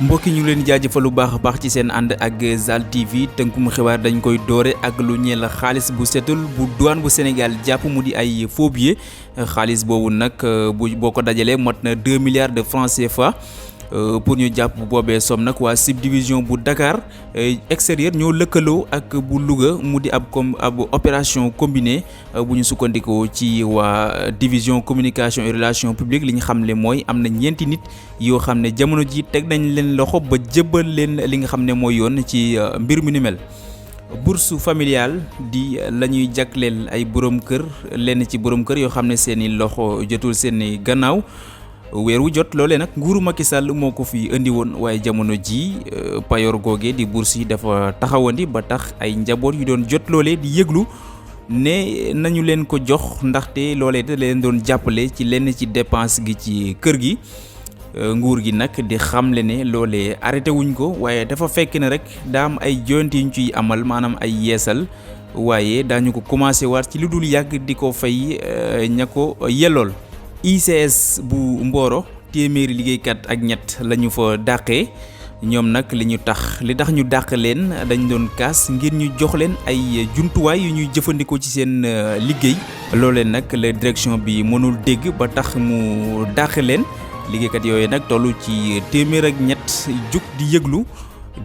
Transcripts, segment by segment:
mbokki ñu leen jaajëfal lu baax a baax ci seen ànd ak Zal TV tënkum xibaar dañ koy doore ak lu ñeel xaalis bu setul bu douane bu Sénégal jàpp mu di ay faux billets xaalis boobu nag boo ko dajalee mot na 2 milliards de francs CFA. Pour ñu jàpp boobee som nag waa subdivision bu Dakar extérieur ñoo lëkkaloo ak bu Louga mu di ab opération combinée bu ñu sukkandikoo ci waa division communication et relations publiques li ñu xam ne mooy am na ñeenti nit yoo xam ne jamono ji teg nañ leen loxo ba jëbbal leen li nga xam ne mooy yoon ci mbir mi ni mel. bourse familiale di la ñuy jagleel ay borom kër lenn ci borom kër yoo xam ne seeni loxo jotul seeni gannaaw. weer wu jot loolee nag nguuru Macky Sall moo ko fi indi woon waaye jamono ji payoor googe di bourse yi dafa taxawandi ba tax ay njaboot yu doon jot loolee di yëglu ne nañu leen ko jox ndaxte loolee da leen doon jàppale ci lenn ci dépense gi ci kër gi. Nguur gi nag di xamle ne loolee arrêté wuñ ko waaye dafa fekk ne rek daa am ay joyante yu ñu ciy amal maanaam ay yeesal waaye daañu ko commencé waat ci lu dul yàgg di ko fay ña ko yellool. ICS bu Mboro téeméeri liggéeykat ak ñett la ñu fa dàqee ñoom nag li tax ñu dàq leen dañ doon kaas ngir ñu jox leen ay jumtuwaay yu ñuy jëfandikoo ci seen liggéey loolee nag la direction bi mënul dégg ba tax mu dàq leen liggéeykat yooyu nag tollu ci téeméer ak ñett jug di yëglu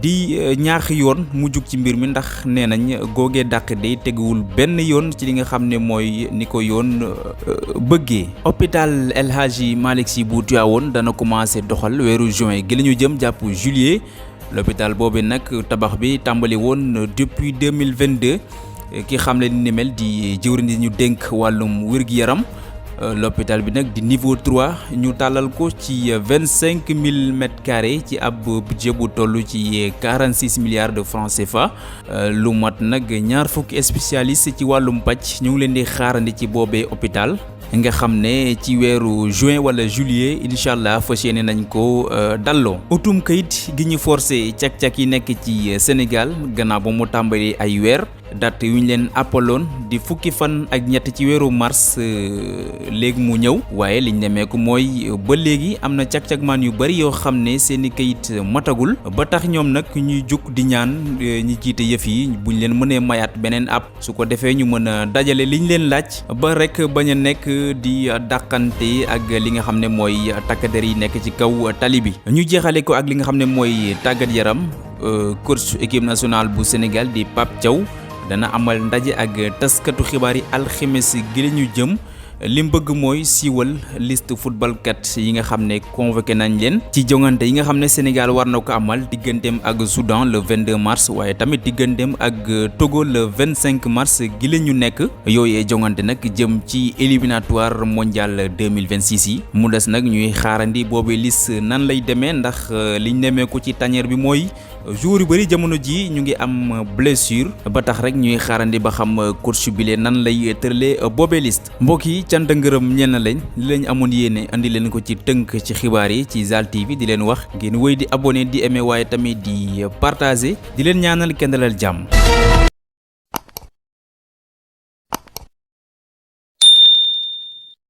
di ñaax yoon mu jug ci mbir mi ndax nee nañ googee dàq day teguwul benn yoon ci li nga xam ne mooy ni ko yoon bëggee. hôpital El Hadji Malick Sy bu Tivaouane dana commencé doxal weeru juin gi la ñu jëm jàpp juillet l'hôpital boobu nag tabax bi tàmbali woon depuis 2022 ki xam ne ni mel di jëwriñ di ñu dénk wàllum wér-gi-yaram. L'hôpital bi nag di niveau 3 ñu tàllal ko ci 25 000 mètres carrés ci ab budget bu toll ci 46 milliards de francs CFA lu mat nag ñaar fukki spécialiste ci wàllum pàcc ñu ngi leen di xaarandi ci boobee hôpital nga xam ne ci weeru juin wala juillet incha allah fas yéene nañ ko dalloo. utum kayit gi ñu forcé càq-càq yi nekk ci Sénégal gannaaw ba mu tàmbali ay weer. date yu ñu leen appaloon di fukki fan ak ñett ci weeru mars léegi mu ñëw waaye liñ nemeeku mooy ba léegi am na cag-cagmaan yu bari yoo xam ne seeni kayit matagul ba tax ñoom nag ñuy jug di ñaan ñi jiite yëf yi buñ leen mënee mayaat beneen app su ko defee ñu mën a dajale liñ leen laaj ba rek bañ a nekk di dàqante ak li nga xam ne mooy takkader yi nekk ci kaw tali bi. ñu jeexale ko ak li nga xam ne mooy tàggat yaram coach équipe nationale bu Sénégal di Pape Thiaw dana amal ndaje ak taskatu xibaar yi alxames gi la ñu jëm li mu bëgg mooy siiwal liste footballkat yi nga xam ne convoqué nañ leen ci jongante yi nga xam ne Sénégal war na ko amal digganteem ak Soudan le 22 mars waaye tamit digganteem ak Togo le 25 mars gi la ñu nekk yooyee jongante nag jëm ci éliminatoire mondial 2026 yi mu des nag ñuy xaarandi boobee liste nan lay demee ndax liñ nemee ko ci tanière bi mooy joueur yu bëri jamono ji ñu ngi am blessure ba tax rek ñuy xaarandi ba xam coach bi lee nan lay tëralee boobee liste mbokk yi cant ngërëm ñenn lañ li lañ amoon yéene andi leen ko ci tënk ci xibaar yi ci Zal TV di leen wax ngeen wéy di abonné di aimé waaye tamit di partager di leen ñaanal kenn dalal jàmm.